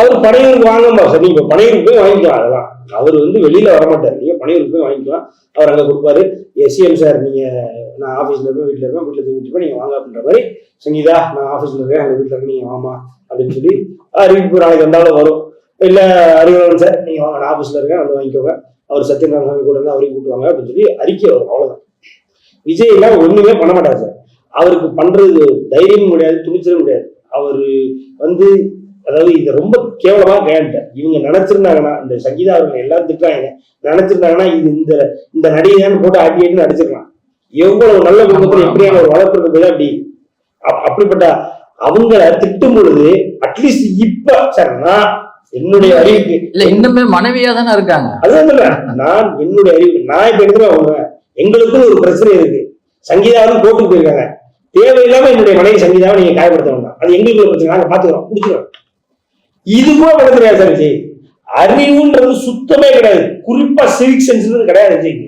அவர் பனையூருக்கு வாங்கம்மா சார், நீங்க பனையூருக்கு போய் வாங்கிக்கலாம். அதெல்லாம் அவர் வெளியில வரமாட்டார், நீங்க பனையூருக்கு போய் வாங்கிக்கலாம். அவர் அங்க கொடுப்பாரு. சிஎம் சார், நீங்க நான் ஆஃபீஸ்ல இருப்பேன், வீட்டுல இருப்பேன், வீட்டுல தூங்கிட்டு நீங்க வாங்க அப்படின்ற மாதிரி, சங்கீதா நான் ஆஃபீஸ்ல இருக்கேன், அங்க வீட்டுல இருக்கு, நீங்க வாமா அப்படின்னு சொல்லி அறிவிப்பு நாளைக்கு வந்தாலும் வரும். இல்ல அறிவுடன் சார் நீங்க வாங்க, நான் ஆஃபீஸ்ல இருக்கேன், வந்து வாங்கிக்கோங்க, அவர் சத்யநாராயண கூட இருந்தா அவரையும் கூட்டுவாங்க அப்படின்னு சொல்லி அறிக்கை வரும். அவ்வளவுதான். விஜய் எல்லாம் ஒண்ணுமே பண்ண மாட்டார் சார். அவருக்கு பண்றது தைரியமும் கிடையாது, துணிச்சலும் கிடையாது. அவரு அதாவது இதை ரொம்ப கேவலமா கையாண்டார். இவங்க நினைச்சிருந்தாங்கன்னா, இந்த சங்கீதா அவர்கள் எல்லாரும் திட்டுறாங்க, நினைச்சிருந்தாங்கன்னா இது இந்த நடிகைதான் போட்டு ஆட்டி நடிச்சிருக்கலாம். எவ்வளவு நல்ல குடும்பத்துல எப்படியான ஒரு வளர்ப்பு அப்படி அப்படிப்பட்ட அவங்கள திட்டும் பொழுது அட்லீஸ்ட் இப்ப சார் நான் என்னுடைய அறிவுக்கு இல்ல இன்னுமே மனைவியா தானே இருக்காங்க. அதுதான் நான் என்னுடைய அறிவுக்கு நான் இப்ப எடுத்துருவாங்க. எங்களுக்கும் ஒரு பிரச்சனை இருக்கு. சங்கீதாவும் கோர்ட்டுக்கு போயிருக்காங்க. தேவையில்லாம என்னுடைய மனைவி சங்கீதாவை நீங்க காயப்படுத்த வேண்டாம், அது எங்களுக்கு பிரச்சனை, நாங்க பாத்துக்கிறோம், முடிச்சுக்கிறோம். இது கூட பண்ண தெரியாது சார் விஜய். அறிவுன்றது சுத்தமே கிடையாது. குறிப்பா சிவிக் சென்ஸ் கிடையாது விஜய்க்கு.